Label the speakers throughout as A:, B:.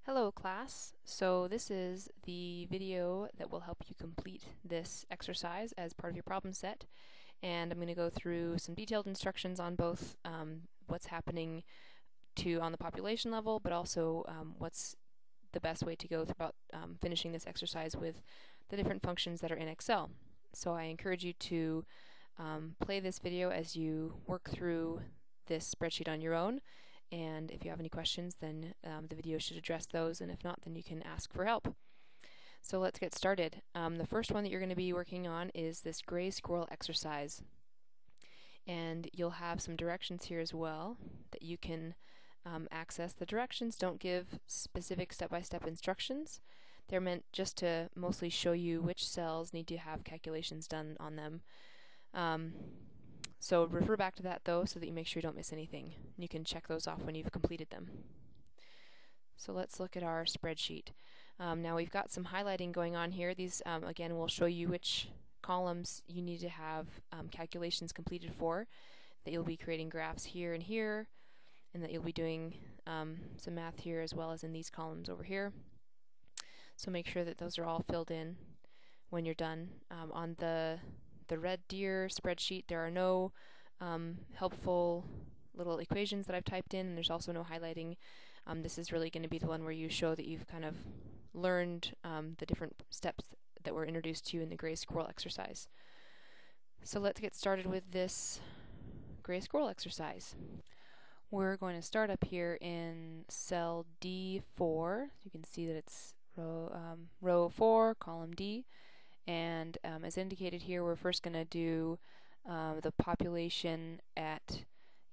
A: Hello class, so this is the video that will help you complete this exercise as part of your problem set, and I'm going to go through some detailed instructions on both what's happening on the population level, but also what's the best way to go about finishing this exercise with the different functions that are in Excel. So I encourage you to play this video as you work through this spreadsheet on your own. And if you have any questions, then the video should address those, and if not, then you can ask for help. So let's get started. The first one that you're going to be working on is this gray squirrel exercise. And you'll have some directions here as well that you can access. The directions don't give specific step-by-step instructions. They're meant just to mostly show you which cells need to have calculations done on them. So refer back to that though so that you make sure you don't miss anything. You can check those off when you've completed them. So let's look at our spreadsheet. Now we've got some highlighting going on here. These again will show you which columns you need to have calculations completed for, that you'll be creating graphs here and here, and that you'll be doing some math here as well as in these columns over here. So make sure that those are all filled in when you're done. On the red deer spreadsheet, there are no helpful little equations that I've typed in, and there's also no highlighting. This is really going to be the one where you show that you've kind of learned the different steps that were introduced to you in the gray squirrel exercise. So let's get started with this gray squirrel exercise. We're going to start up here in cell D4. You can see that it's row 4, column D. And as indicated here, we're first going to do the population at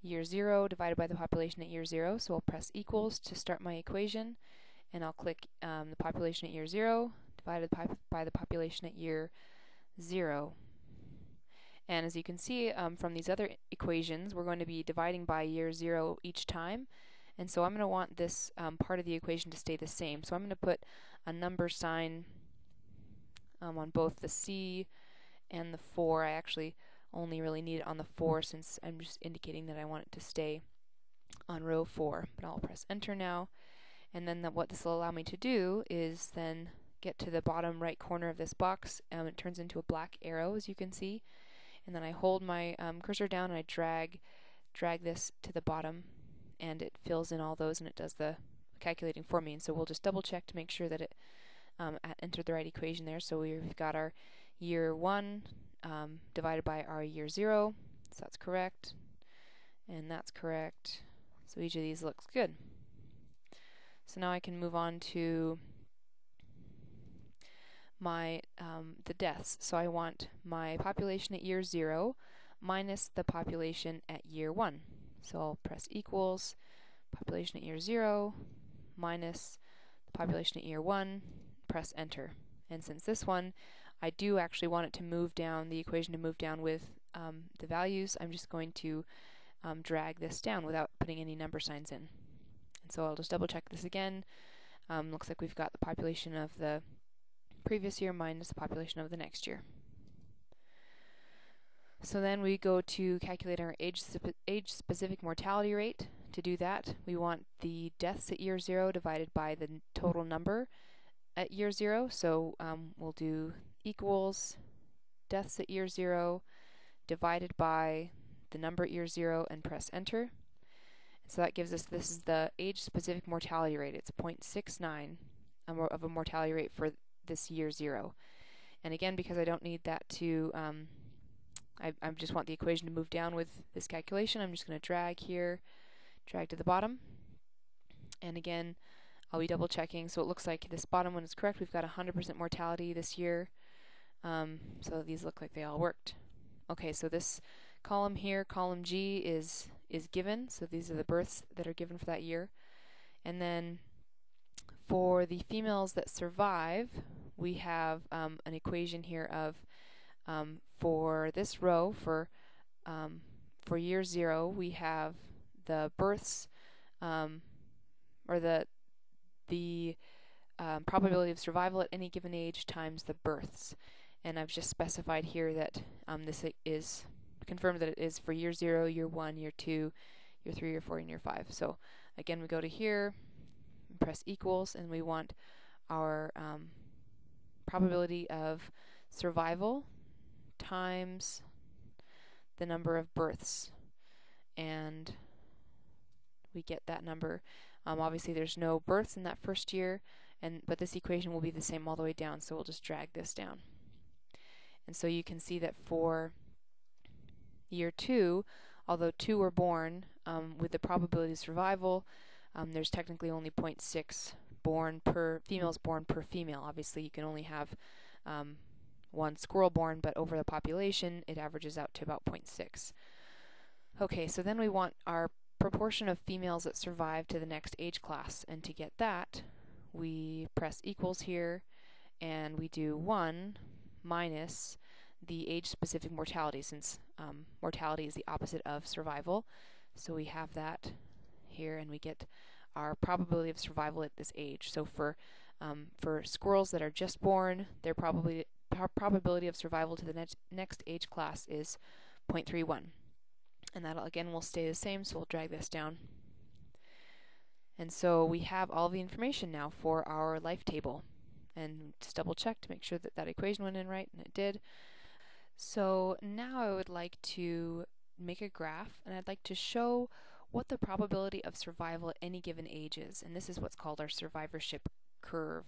A: year 0 divided by the population at year 0. So I'll press equals to start my equation, and I'll click the population at year 0 divided by the population at year 0. And as you can see from these other equations, we're going to be dividing by year 0 each time. And so I'm going to want this part of the equation to stay the same. So I'm going to put a number sign on both the C and the 4. I actually only really need it on the 4 since I'm just indicating that I want it to stay on row 4. But I'll press enter now, and then what this will allow me to do is then get to the bottom right corner of this box. It turns into a black arrow, as you can see, and then I hold my cursor down and I drag this to the bottom, and it fills in all those and it does the calculating for me. And so we'll just double check to make sure that it entered the right equation there. So we've got our year 1 divided by our year 0, so that's correct, and that's correct. So each of these looks good. So now I can move on to my the deaths. So I want my population at year 0 minus the population at year 1. So I'll press equals population at year 0 minus the population at year 1, press enter. And since this one, I do actually want it to move down, the equation to move down with the values, I'm just going to drag this down without putting any number signs in. And so I'll just double check this again. Looks like we've got the population of the previous year minus the population of the next year. So then we go to calculate our age-specific mortality rate. To do that, we want the deaths at year 0 divided by the total number at year 0. So we'll do equals deaths at year 0 divided by the number at year 0 and press enter. And so that gives us, this is the age-specific mortality rate. It's 0.69 of a mortality rate for this year 0. And again, because I don't need that to, I just want the equation to move down with this calculation, I'm just going to drag here, drag to the bottom. And again, I'll be double checking. So it looks like this bottom one is correct. We've got 100% mortality this year. So these look like they all worked. Okay, so this column here, column G, is given. So these are the births that are given for that year. And then for the females that survive, we have an equation here of for this row, for year 0, we have the births, or the probability of survival at any given age times the births. And I've just specified here that this is confirmed that it is for year 0, year 1, year 2, year 3, year 4, and year 5. So again, we go to here, press equals, and we want our probability of survival times the number of births, and we get that number. Obviously there's no births in that first year, but this equation will be the same all the way down, so we'll just drag this down. And so you can see that for year 2, although 2 were born, with the probability of survival, there's technically only 0.6 females born per female. Obviously you can only have one squirrel born, but over the population it averages out to about 0.6. Okay, so then we want our proportion of females that survive to the next age class, and to get that we press equals here and we do 1 minus the age-specific mortality, since mortality is the opposite of survival. So we have that here, and we get our probability of survival at this age. So for squirrels that are just born, their probability of survival to the next age class is 0.31. And that again will stay the same, so we'll drag this down. And so we have all the information now for our life table. And just double check to make sure that that equation went in right, and it did. So now I would like to make a graph, and I'd like to show what the probability of survival at any given age is. And this is what's called our survivorship curve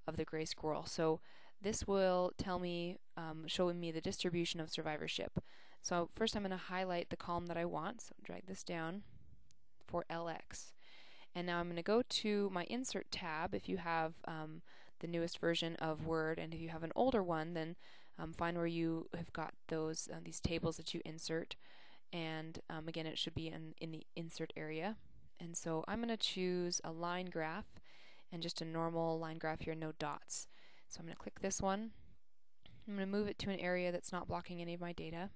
A: of the gray squirrel. So this will tell me, showing me the distribution of survivorship. So first I'm going to highlight the column that I want, so drag this down for LX. And now I'm going to go to my Insert tab if you have the newest version of Word, and if you have an older one, then find where you have got these tables that you insert, and again it should be in the Insert area. And so I'm going to choose a line graph, and just a normal line graph here, no dots. So I'm going to click this one. I'm going to move it to an area that's not blocking any of my data.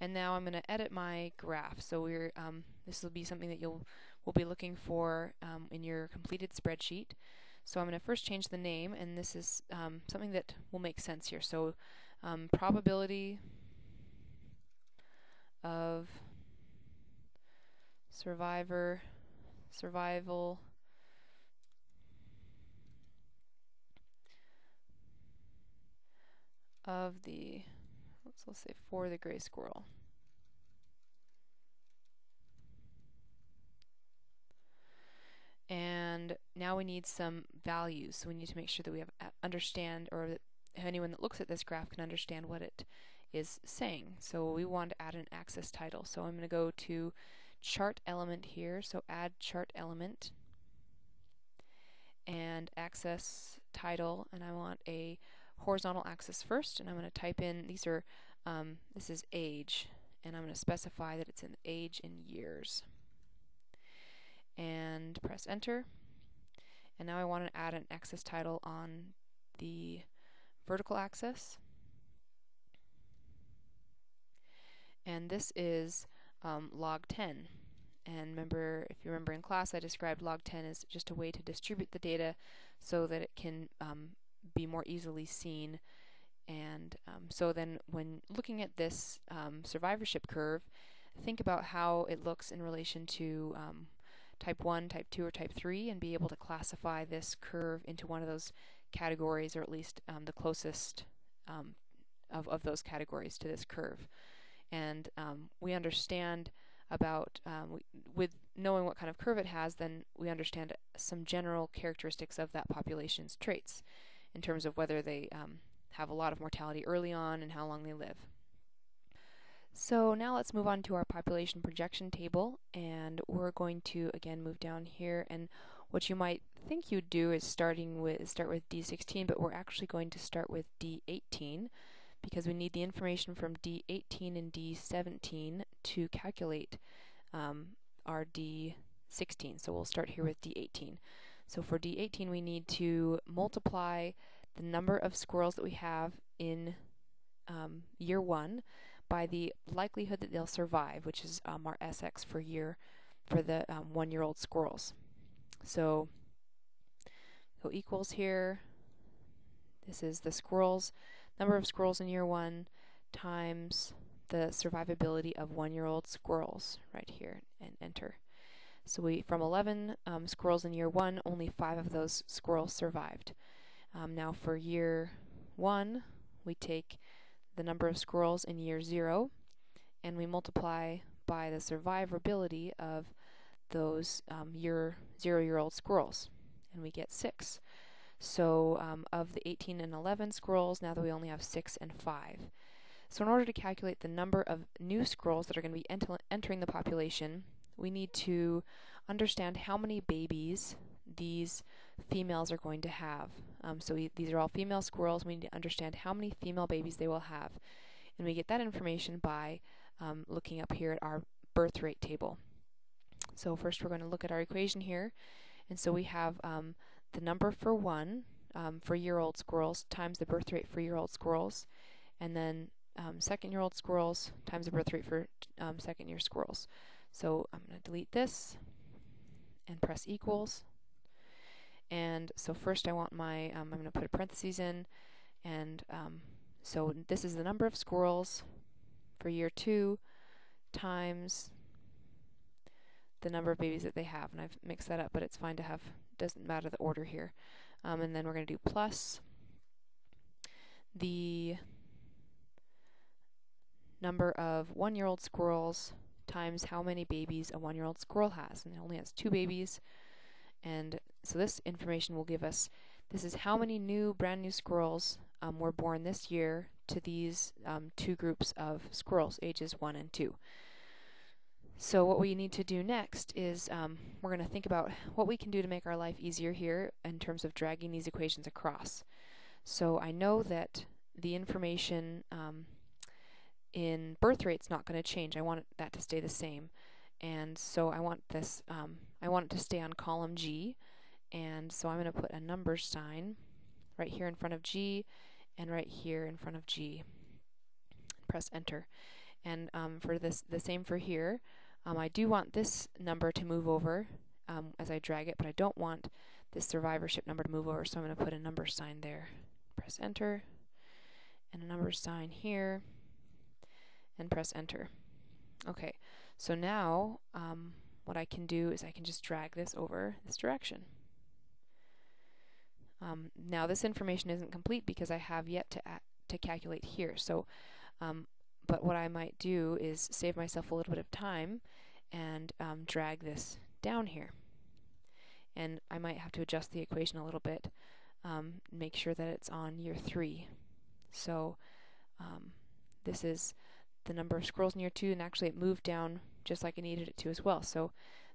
A: And now I'm going to edit my graph. So this will be something that we'll be looking for in your completed spreadsheet. So I'm going to first change the name, and this is something that will make sense here. So probability of survival of the, let's say for the gray squirrel. And now we need some values, so we need to make sure that we understand, or that anyone that looks at this graph can understand what it is saying. So we want to add an axis title. So I'm going to go to chart element here, so add chart element and axis title, and I want a horizontal axis first, and I'm going to type in, this is age, and I'm going to specify that it's an age in years. And press enter. And now I want to add an axis title on the vertical axis. And this is log 10. And if you remember in class, I described log 10 as just a way to distribute the data so that it can be more easily seen. And so then when looking at this survivorship curve, think about how it looks in relation to type 1, type 2, or type 3, and be able to classify this curve into one of those categories, or at least the closest of those categories to this curve. And we understand about, with knowing what kind of curve it has, then we understand some general characteristics of that population's traits in terms of whether they have a lot of mortality early on and how long they live. So now let's move on to our population projection table, and we're going to again move down here, and what you might think you'd do is start with D16, but we're actually going to start with D18 because we need the information from D18 and D17 to calculate our D16. So we'll start here with D18. So for D18 we need to multiply the number of squirrels that we have in year 1 by the likelihood that they'll survive, which is our SX for the 1-year-old squirrels. So go equals here. This is the number of squirrels in year 1 times the survivability of 1-year-old squirrels right here, and enter. So from 11 squirrels in year 1, only 5 of those squirrels survived. Now for year 1, we take the number of squirrels in year 0, and we multiply by the survivability of those 0-year-old squirrels, and we get 6. So of the 18 and 11 squirrels, now that we only have 6 and 5. So in order to calculate the number of new squirrels that are going to be entering the population, we need to understand how many babies these females are going to have. These are all female squirrels. We need to understand how many female babies they will have. And we get that information by looking up here at our birth rate table. So first we're going to look at our equation here. And so we have the number for 1 for year-old squirrels times the birth rate for year-old squirrels, and then second-year-old squirrels times the birth rate for second-year squirrels. So I'm going to delete this and press equals. And so first I want my, I'm going to put a parentheses in, and so this is the number of squirrels for year 2 times the number of babies that they have. And I've mixed that up, but it's fine to have, doesn't matter the order here. And then we're going to do plus the number of 1-year-old squirrels times how many babies a 1-year-old squirrel has. And it only has 2 babies. And so this information will give us, this is how many brand new squirrels were born this year to these 2 groups of squirrels, ages 1 and 2. So what we need to do next is we're going to think about what we can do to make our life easier here in terms of dragging these equations across. So I know that the information in birth rate's not going to change. I want that to stay the same. And so I want this, I want it to stay on column G. And so I'm going to put a number sign right here in front of G and right here in front of G. Press enter. And for this, the same for here. I do want this number to move over as I drag it, but I don't want this survivorship number to move over, so I'm going to put a number sign there. Press enter, and a number sign here, and press enter. Okay, so now what I can do is I can just drag this over this direction. Now this information isn't complete because I have yet to calculate here. So but what I might do is save myself a little bit of time and drag this down here. And I might have to adjust the equation a little bit, make sure that it's on year 3. So this is the number of squirrels in year 2, and actually it moved down just like I needed it to as well. So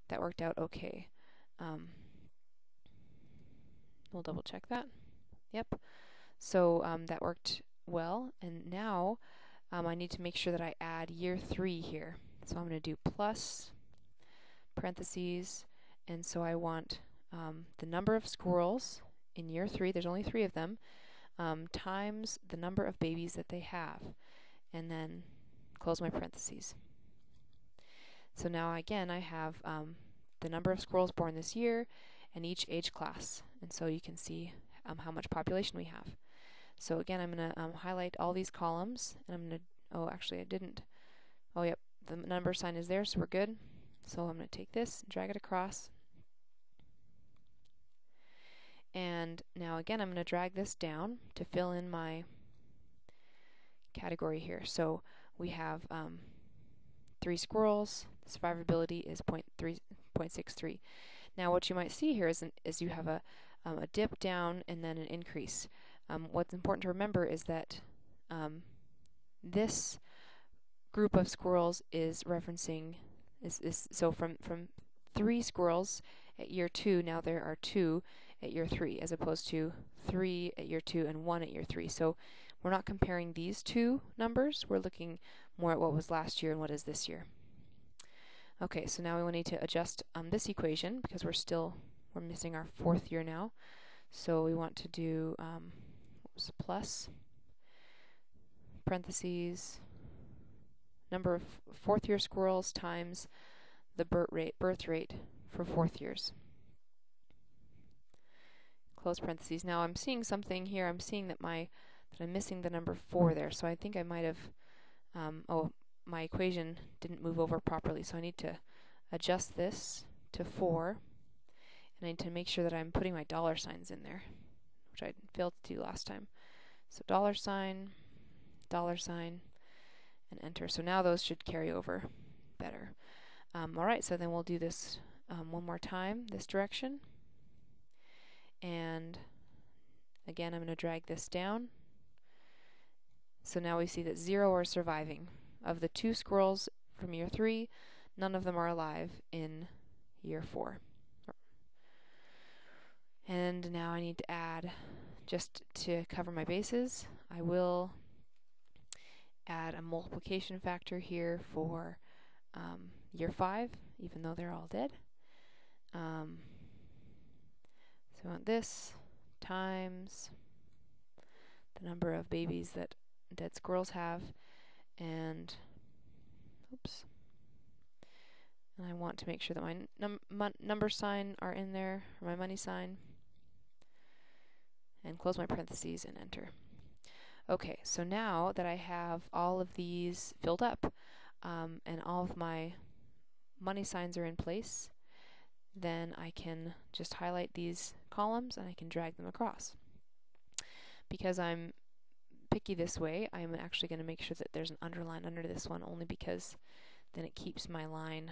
A: that worked out okay. We'll double check that. Yep. So that worked well, and now I need to make sure that I add year 3 here. So I'm going to do plus parentheses, and so I want the number of squirrels in year 3, there's only 3 of them, times the number of babies that they have, and then close my parentheses. So now again I have the number of squirrels born this year and each age class, and so you can see how much population we have. So again, I'm going to highlight all these columns, and I'm going to, oh actually I didn't, oh yep, the number sign is there, so we're good. So I'm going to take this, drag it across, and now again I'm going to drag this down to fill in my category here. So we have 3 squirrels, survivability is 0.63. Now what you might see here is you have a dip down and then an increase. What's important to remember is that this group of squirrels is referencing, so from 3 squirrels at year 2, now there are 2 at year 3, as opposed to 3 at year 2 and 1 at year 3. So we're not comparing these 2 numbers, we're looking more at what was last year and what is this year. Okay, so now we will need to adjust this equation because we're missing our 4th year now. So we want to do plus parentheses number of 4th year squirrels times the birth rate for 4th years. Close parentheses. Now I'm seeing something here. I'm seeing that I'm missing the number 4 there. So I think I might have my equation didn't move over properly. So I need to adjust this to 4, and I need to make sure that I'm putting my dollar signs in there, which I failed to do last time. So dollar sign, and enter. So now those should carry over better. Alright, so then we'll do this one more time, this direction. And again, I'm going to drag this down. So now we see that 0 are surviving. Of the 2 squirrels from year 3, none of them are alive in year 4. And now I need to add, just to cover my bases, I will add a multiplication factor here for year 5, even though they're all dead. So I want this times the number of babies that dead squirrels have, and oops, and I want to make sure that my number sign are in there, or my money sign, and close my parentheses and enter. Okay, so now that I have all of these filled up and all of my money signs are in place, then I can just highlight these columns and I can drag them across. Because I'm picky this way, I'm actually going to make sure that there's an underline under this one, only because then it keeps my line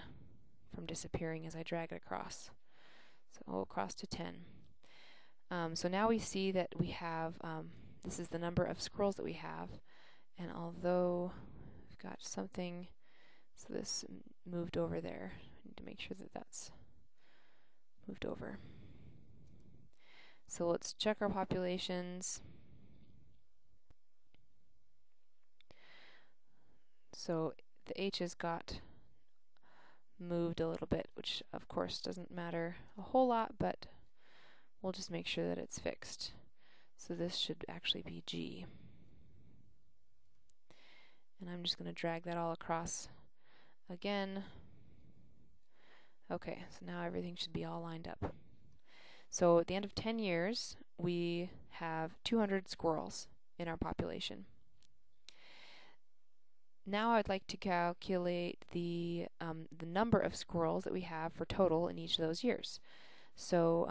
A: from disappearing as I drag it across. So I'll across to 10. So now we see that we have, this is the number of squirrels that we have, and although we've got something, so this moved over there, I need to make sure that that's moved over. So let's check our populations. So the H has got moved a little bit, which of course doesn't matter a whole lot, but we'll just make sure that it's fixed. So this should actually be G. And I'm just going to drag that all across again. Okay, so now everything should be all lined up. So at the end of 10 years, we have 200 squirrels in our population. Now I'd like to calculate the number of squirrels that we have for total in each of those years. So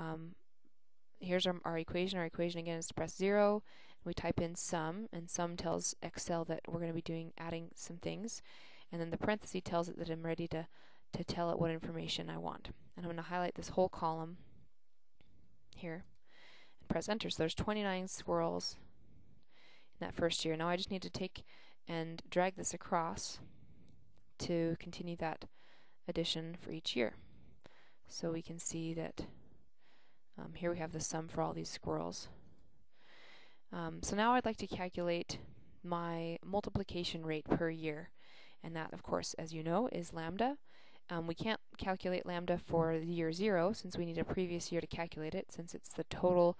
A: here's our equation. Our equation again is to press 0. We type in sum, and sum tells Excel that we're going to be adding some things. And then the parenthesis tells it that I'm ready to tell it what information I want. And I'm going to highlight this whole column here and press enter. So there's 29 squirrels in that first year. Now I just need to take and drag this across to continue that addition for each year. So we can see that here we have the sum for all these squirrels. So now I'd like to calculate my multiplication rate per year, and that, of course, as you know, is lambda. We can't calculate lambda for the year 0 since we need a previous year to calculate it, since it's the total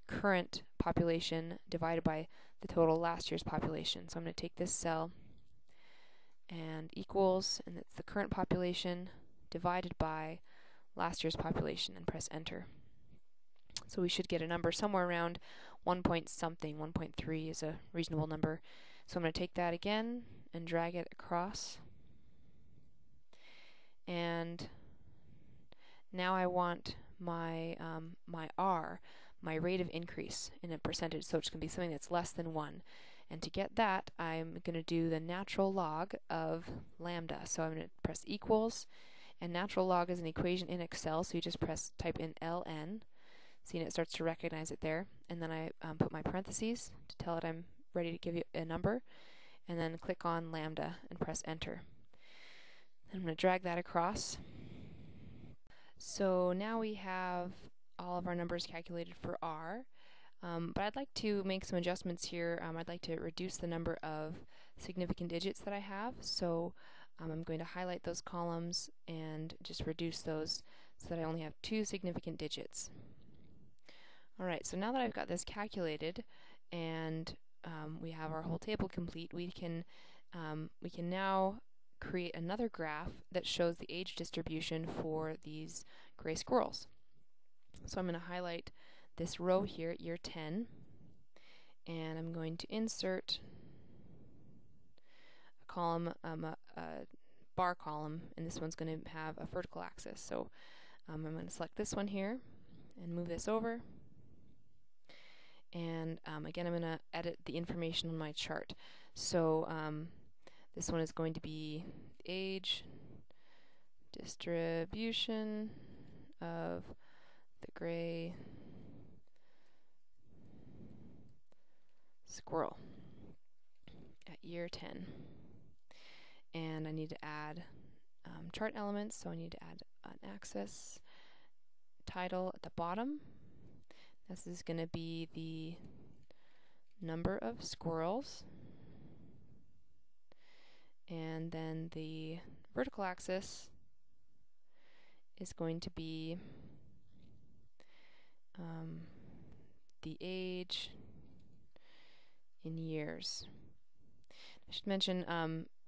A: current population divided by the total last year's population. So I'm going to take this cell and equals, and it's the current population divided by last year's population, and press enter. So we should get a number somewhere around 1 point something. 1.3 is a reasonable number. So I'm going to take that again and drag it across. And now I want my my R, my rate of increase in a percentage, so it's going to be something that's less than 1. And to get that, I'm going to do the natural log of lambda. So I'm going to press equals, and natural log is an equation in Excel, so you just type in ln. See, and it starts to recognize it there. And then I put my parentheses to tell it I'm ready to give you a number, and then click on lambda and press enter. I'm going to drag that across. So now we have all of our numbers calculated for R, but I'd like to make some adjustments here. I'd like to reduce the number of significant digits that I have, so I'm going to highlight those columns and just reduce those so that I only have 2 significant digits. Alright, so now that I've got this calculated and we have our whole table complete, we can now create another graph that shows the age distribution for these gray squirrels. So I'm going to highlight this row here at year 10, and I'm going to insert a column, a bar column, and this one's going to have a vertical axis. So I'm going to select this one here and move this over. And again, I'm going to edit the information on my chart. So this one is going to be age, distribution of the gray squirrel at year 10. And I need to add chart elements, so I need to add an axis title at the bottom. This is going to be the number of squirrels, and then the vertical axis is going to be the age in years. I should mention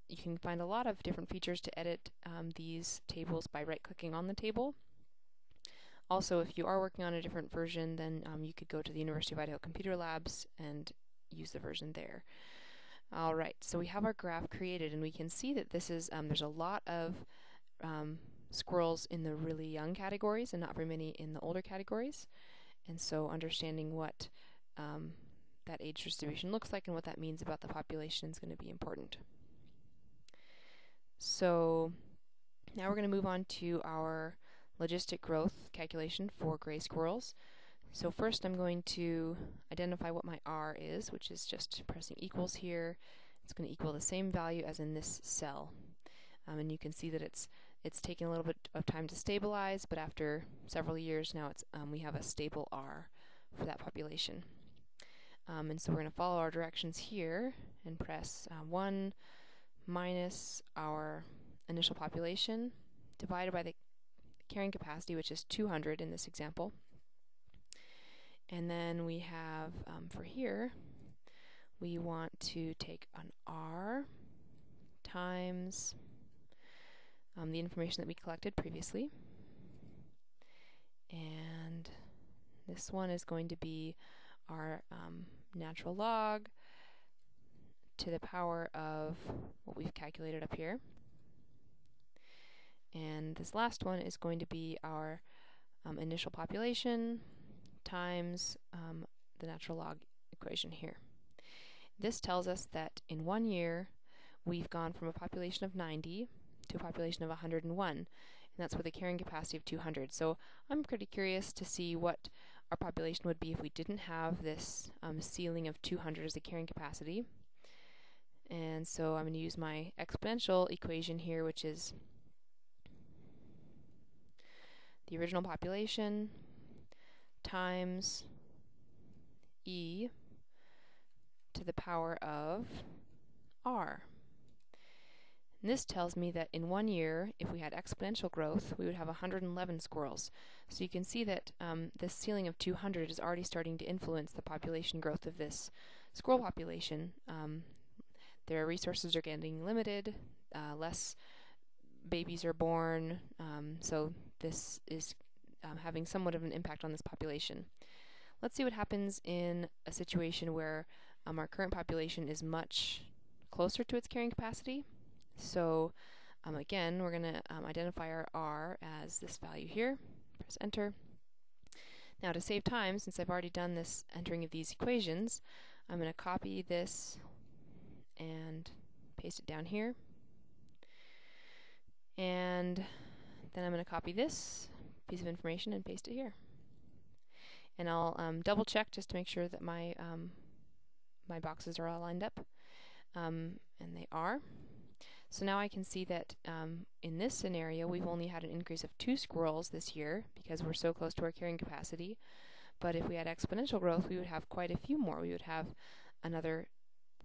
A: you can find a lot of different features to edit these tables by right-clicking on the table. Also, if you are working on a different version, then you could go to the University of Idaho Computer Labs and use the version there. Alright, so we have our graph created, and we can see that this is there's a lot of squirrels in the really young categories and not very many in the older categories. And so understanding what that age distribution looks like and what that means about the population is going to be important. So now we're going to move on to our logistic growth calculation for gray squirrels. So first I'm going to identify what my R is, which is just pressing equals here. It's going to equal the same value as in this cell. And you can see that it's taken a little bit of time to stabilize, but after several years now we have a stable R for that population. And so we're going to follow our directions here and press 1 minus our initial population divided by the carrying capacity, which is 200 in this example. And then we have, for here, we want to take an R times the information that we collected previously. And this one is going to be our natural log to the power of what we've calculated up here. And this last one is going to be our initial population times the natural log equation here. This tells us that in 1 year we've gone from a population of 90 to a population of 101, and that's with a carrying capacity of 200. So I'm pretty curious to see what our population would be if we didn't have this ceiling of 200 as a carrying capacity. And so I'm going to use my exponential equation here, which is the original population times e to the power of r. And this tells me that in 1 year, if we had exponential growth, we would have 111 squirrels. So you can see that this ceiling of 200 is already starting to influence the population growth of this squirrel population. Their resources are getting limited, less babies are born, so this is having somewhat of an impact on this population. Let's see what happens in a situation where our current population is much closer to its carrying capacity. So again, we're going to identify our R as this value here. Press enter. Now to save time, since I've already done this entering of these equations, I'm going to copy this and paste it down here. And then I'm going to copy this piece of information and paste it here. And I'll double check just to make sure that my my boxes are all lined up, and they are. So now I can see that in this scenario we've only had an increase of 2 squirrels this year because we're so close to our carrying capacity. But if we had exponential growth, we would have quite a few more. We would have another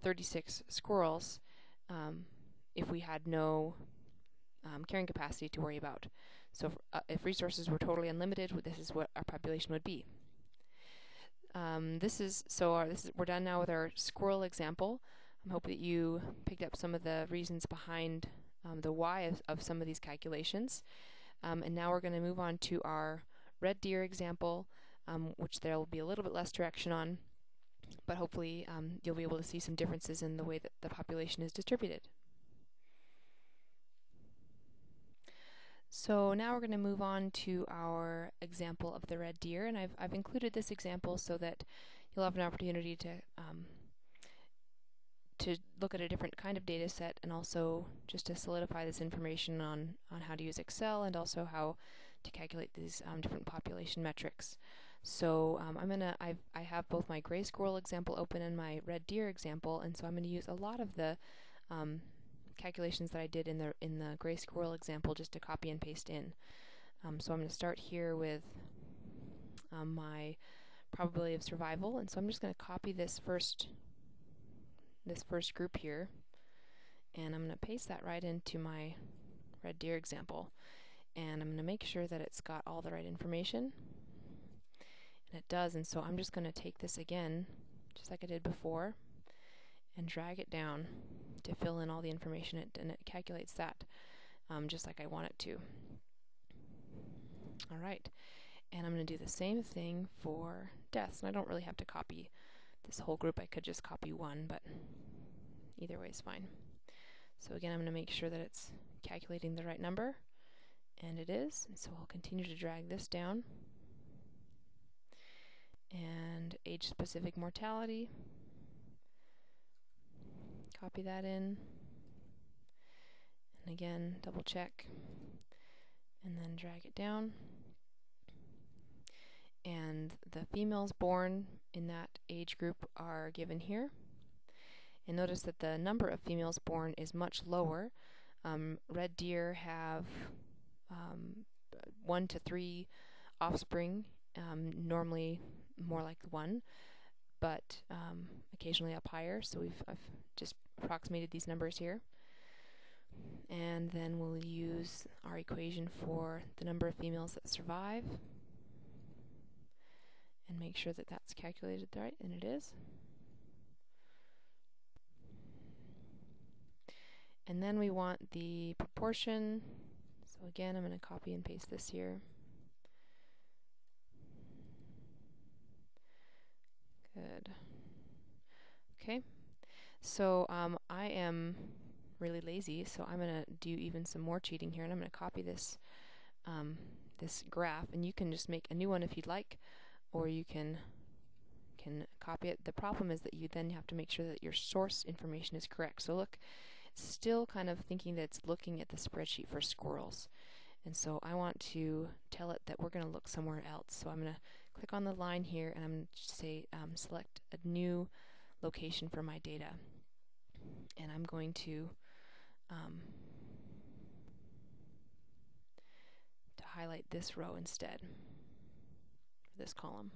A: 36 squirrels if we had no carrying capacity to worry about. So if resources were totally unlimited, this is what our population would be. We're done now with our squirrel example. I hope that you picked up some of the reasons behind the why of some of these calculations. And now we're going to move on to our red deer example, which there will be a little bit less direction on, but hopefully you'll be able to see some differences in the way that the population is distributed. So now we're going to move on to our example of the red deer, and I've included this example so that you'll have an opportunity to look at a different kind of data set, and also just to solidify this information on how to use Excel and also how to calculate these different population metrics. So I have both my gray squirrel example open and my red deer example, and so I'm going to use a lot of the calculations that I did in the gray squirrel example just to copy and paste in. So I'm going to start here with my probability of survival, and so I'm just going to copy this first group here, and I'm going to paste that right into my red deer example, and I'm going to make sure that it's got all the right information, and it does. And so I'm just going to take this again, just like I did before, and drag it down to fill in all the information, and it calculates that just like I want it to. Alright, and I'm going to do the same thing for deaths, and I don't really have to copy this whole group. I could just copy one, but either way is fine. So again, I'm going to make sure that it's calculating the right number, and it is, and so I'll continue to drag this down. And age-specific mortality, copy that in, and again, double check, and then drag it down. And the females born in that age group are given here. And notice that the number of females born is much lower. Red deer have 1 to 3 offspring, normally more like 1, but occasionally up higher. So I've just approximated these numbers here. And then we'll use our equation for the number of females that survive, and make sure that that's calculated right, and it is. And then we want the proportion. So again, I'm going to copy and paste this here. Good. Okay. So I am really lazy, so I'm going to do even some more cheating here, and I'm going to copy this this graph, and you can just make a new one if you'd like, or you can copy it. The problem is that you then have to make sure that your source information is correct. So look, it's still kind of thinking that it's looking at the spreadsheet for squirrels, and so I want to tell it that we're going to look somewhere else. So I'm going to click on the line here, and I'm going to say select a new location for my data, and I'm going to highlight this row instead, this column,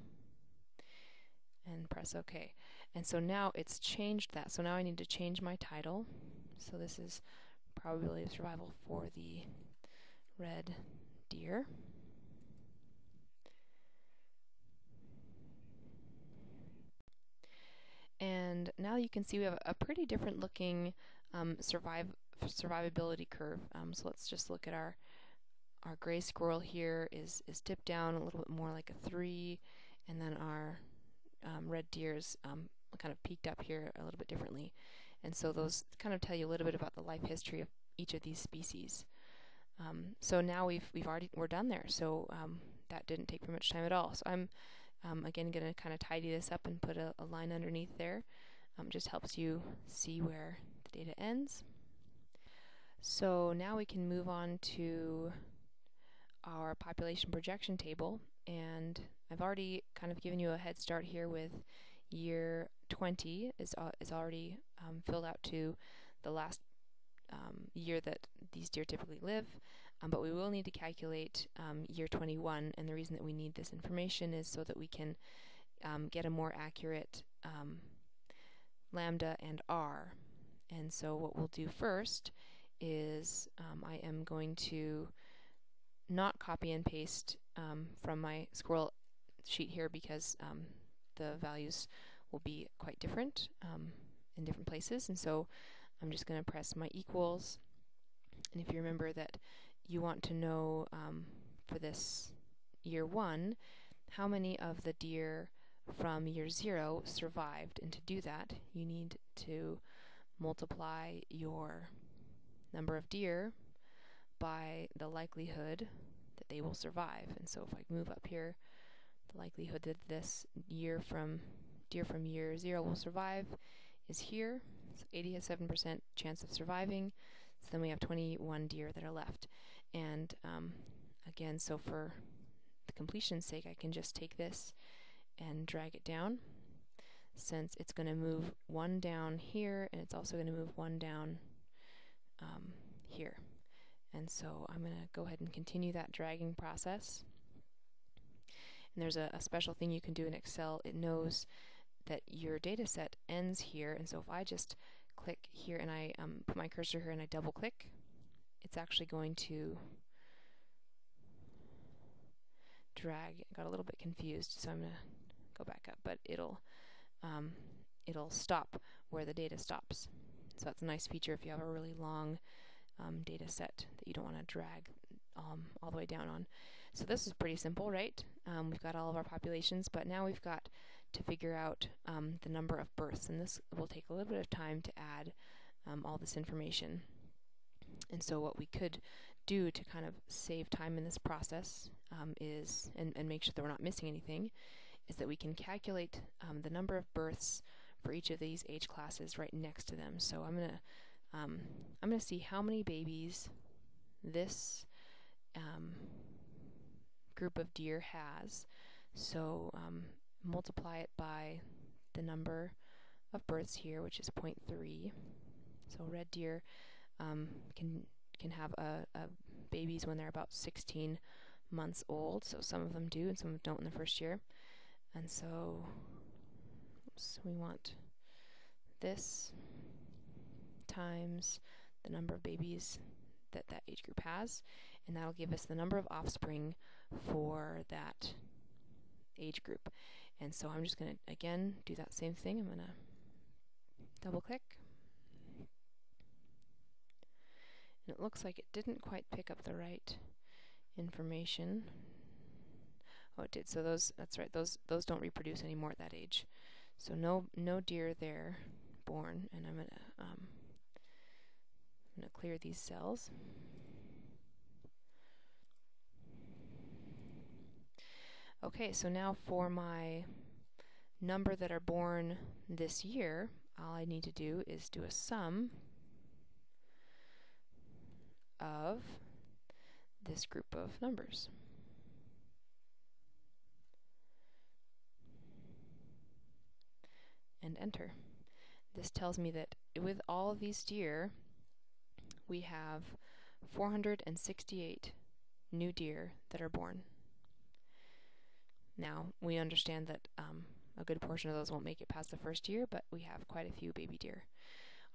A: and press OK. And so now it's changed that. So now I need to change my title. So this is probability of survival for the red deer. And now you can see we have a pretty different looking survivability curve. So let's just look at our gray squirrel here is tipped down a little bit more like a 3, and then our red deer's kind of peaked up here a little bit differently. And so those kind of tell you a little bit about the life history of each of these species. So now we're done there. So that didn't take very much time at all. So I'm again going to kind of tidy this up and put a line underneath there. Just helps you see where the data ends. So now we can move on to our population projection table, and I've already kind of given you a head start here with year 20 is already filled out to the last year that these deer typically live, but we will need to calculate year 21, and the reason that we need this information is so that we can get a more accurate Lambda and R. And so what we'll do first is I am going to not copy and paste from my squirrel sheet here, because the values will be quite different in different places, and so I'm just going to press my equals. And if you remember that you want to know for this year 1 how many of the deer from year 0 survived, and to do that you need to multiply your number of deer by the likelihood that they will survive. And so if I move up here, the likelihood that this deer from year 0 will survive is here. So 87% chance of surviving. So then we have 21 deer that are left. And again, so for the completion's sake, I can just take this and drag it down, since it's going to move one down here, and it's also going to move one down here. And so I'm going to go ahead and continue that dragging process. And there's a special thing you can do in Excel. It knows that your data set ends here, and so if I just click here and I put my cursor here and I double click, it's actually going to drag. I got a little bit confused, so I'm going to go back up, but it'll stop where the data stops. So that's a nice feature if you have a really long data set that you don't want to drag all the way down on. So this is pretty simple, right? We've got all of our populations, but now we've got to figure out the number of births, and this will take a little bit of time to add all this information. And so what we could do to kind of save time in this process is, and make sure that we're not missing anything, is that we can calculate the number of births for each of these age classes right next to them. So I'm gonna see how many babies this group of deer has. So multiply it by the number of births here, which is 0.3. So red deer can have babies when they're about 16 months old. So some of them do, and some of them don't in the first year. And so we want this times the number of babies that that age group has, and that'll give us the number of offspring for that age group. And so I'm just going to, again, do that same thing. I'm going to double click. And it looks like it didn't quite pick up the right information. Oh, it did. So that's right, those don't reproduce anymore at that age. So no deer there born, and I'm gonna clear these cells. Okay, so now for my number that are born this year, all I need to do is do a sum of this group of numbers. And enter. This tells me that with all of these deer, we have 468 new deer that are born. Now, we understand that a good portion of those won't make it past the first year, but we have quite a few baby deer.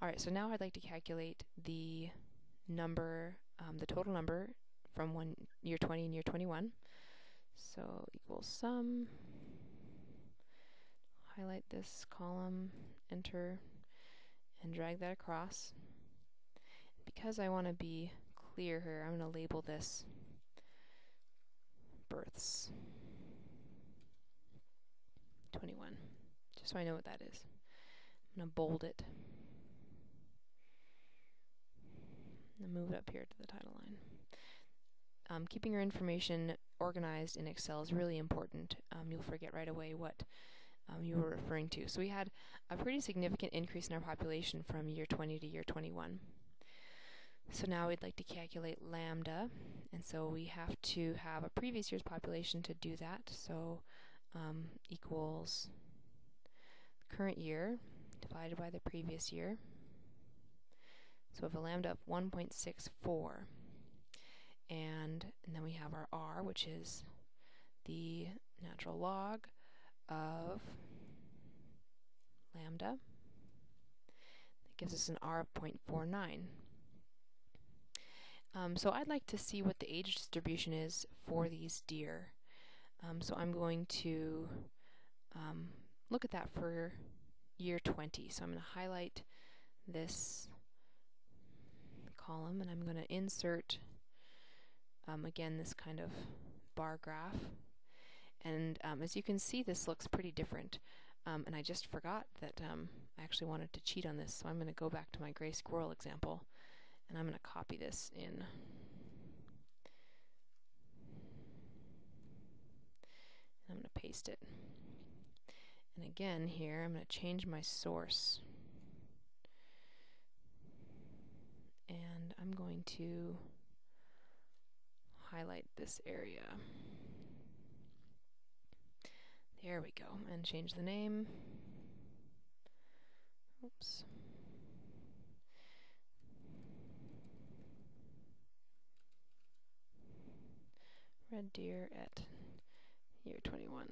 A: Alright, so now I'd like to calculate the number, the total number from year 20 and year 21. So equals sum. Highlight this column, enter, and drag that across. Because I want to be clear here, I'm going to label this births 21, just so I know what that is. I'm going to bold it and move it up here to the title line. Keeping your information organized in Excel is really important. You'll forget right away what you were referring to. So we had a pretty significant increase in our population from year 20 to year 21. So now we'd like to calculate lambda, and so we have to have a previous year's population to do that. So equals current year divided by the previous year. So we have a lambda of 1.64. And then we have our r, which is the natural log of lambda. That gives us an r of 0.49. So I'd like to see what the age distribution is for these deer. So I'm going to look at that for year 20. So I'm going to highlight this column, and I'm going to insert again this kind of bar graph. And as you can see, this looks pretty different. And I just forgot that I actually wanted to cheat on this, so I'm going to go back to my gray squirrel example, and I'm going to copy this in I'm going to paste it. And again here, I'm going to change my source. And I'm going to highlight this area. There we go. And change the name. Oops. Red deer at year 21.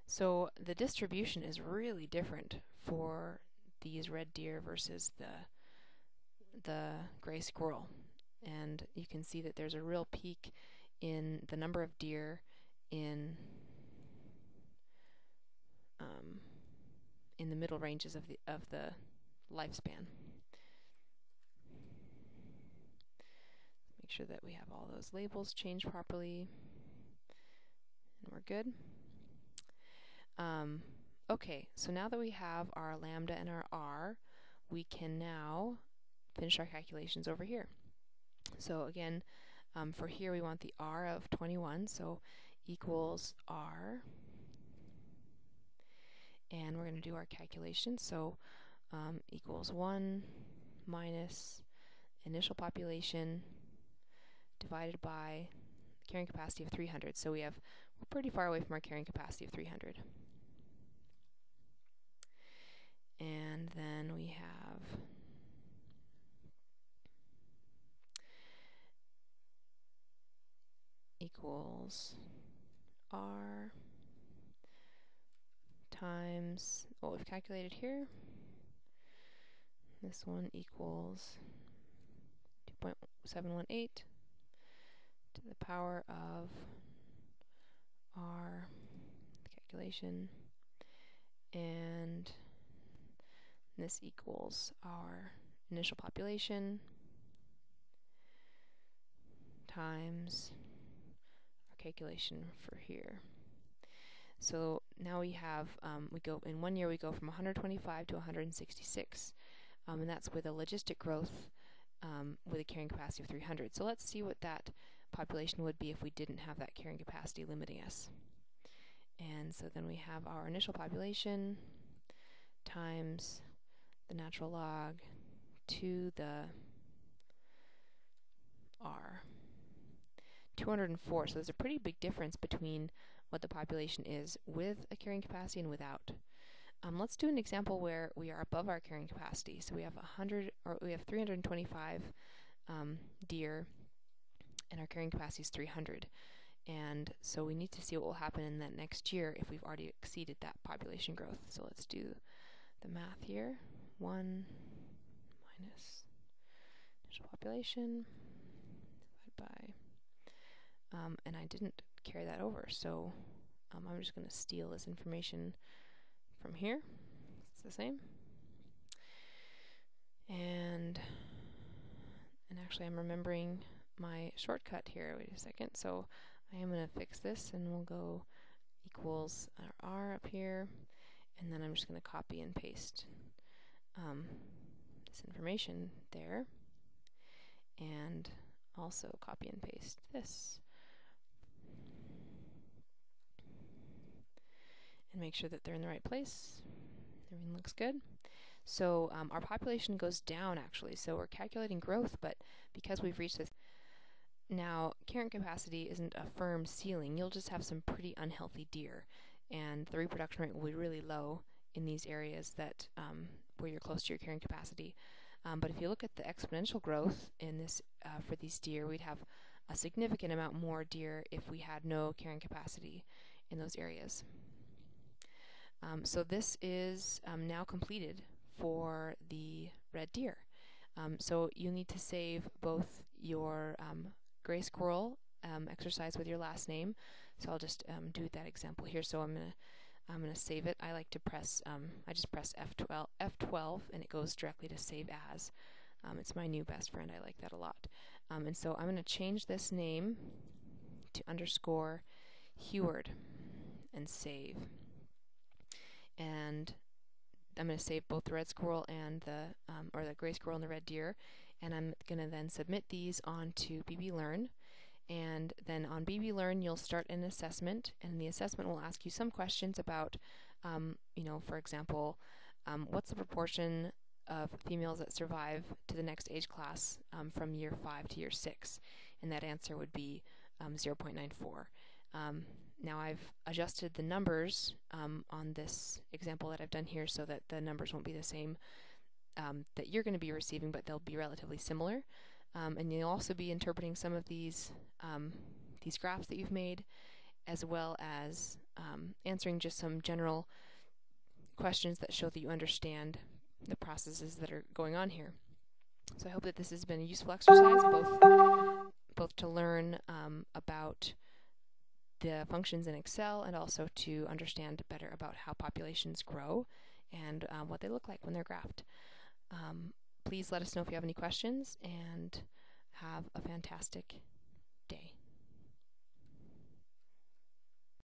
A: So the distribution is really different for these red deer versus the gray squirrel. And you can see that there's a real peak in the number of deer in the middle ranges of the lifespan. Make sure that we have all those labels changed properly, and we're good. Okay, so now that we have our lambda and our r, we can now finish our calculations over here. So again, for here we want the r of 21, so equals r, and we're going to do our calculation. So equals 1 minus initial population divided by carrying capacity of 300. So we're pretty far away from our carrying capacity of 300. And then we have equals r times what we've calculated here. This one equals 2.718 to the power of r, the calculation, and this equals our initial population times our calculation for here. So now we have, in 1 year we go from 125 to 166, and that's with a logistic growth with a carrying capacity of 300. So let's see what that population would be if we didn't have that carrying capacity limiting us. And so then we have our initial population times the natural log to the r. 204, so there's a pretty big difference between what the population is with a carrying capacity and without. Let's do an example where we are above our carrying capacity. So we have 325 deer, and our carrying capacity is 300. And so we need to see what will happen in that next year if we've already exceeded that population growth. So let's do the math here. 1 minus initial population divided by, and I didn't carry that over, so I'm just going to steal this information from here. It's the same. And actually I'm remembering my shortcut here. Wait a second. So I am going to fix this, and we'll go equals our r up here, and then I'm just going to copy and paste this information there, and also copy and paste this, and make sure that they're in the right place. Everything looks good. So our population goes down actually, so we're calculating growth, but because we've reached this now, carrying capacity isn't a firm ceiling. You'll just have some pretty unhealthy deer, and the reproduction rate will be really low in these areas that where you're close to your carrying capacity. But if you look at the exponential growth in this for these deer, we'd have a significant amount more deer if we had no carrying capacity in those areas. So this is now completed for the red deer. So you need to save both your gray squirrel exercise with your last name. So I'll just do that example here. So I'm gonna save it. I like to press I just press F12 and it goes directly to save as. It's my new best friend. I like that a lot. And so I'm gonna change this name to underscore Heward and save. And I'm going to save both the red squirrel and the gray squirrel and the red deer, and I'm going to then submit these onto bblearn, And then on BB Learn, you'll start an assessment, and the assessment will ask you some questions about, for example, what's the proportion of females that survive to the next age class from year 5 to year 6? And that answer would be 0.94. Now I've adjusted the numbers on this example that I've done here so that the numbers won't be the same that you're going to be receiving, but they'll be relatively similar. And you'll also be interpreting some of these graphs that you've made, as well as answering just some general questions that show that you understand the processes that are going on here. So I hope that this has been a useful exercise, both to learn about the functions in Excel and also to understand better about how populations grow and what they look like when they're graphed. Please let us know if you have any questions, and have a fantastic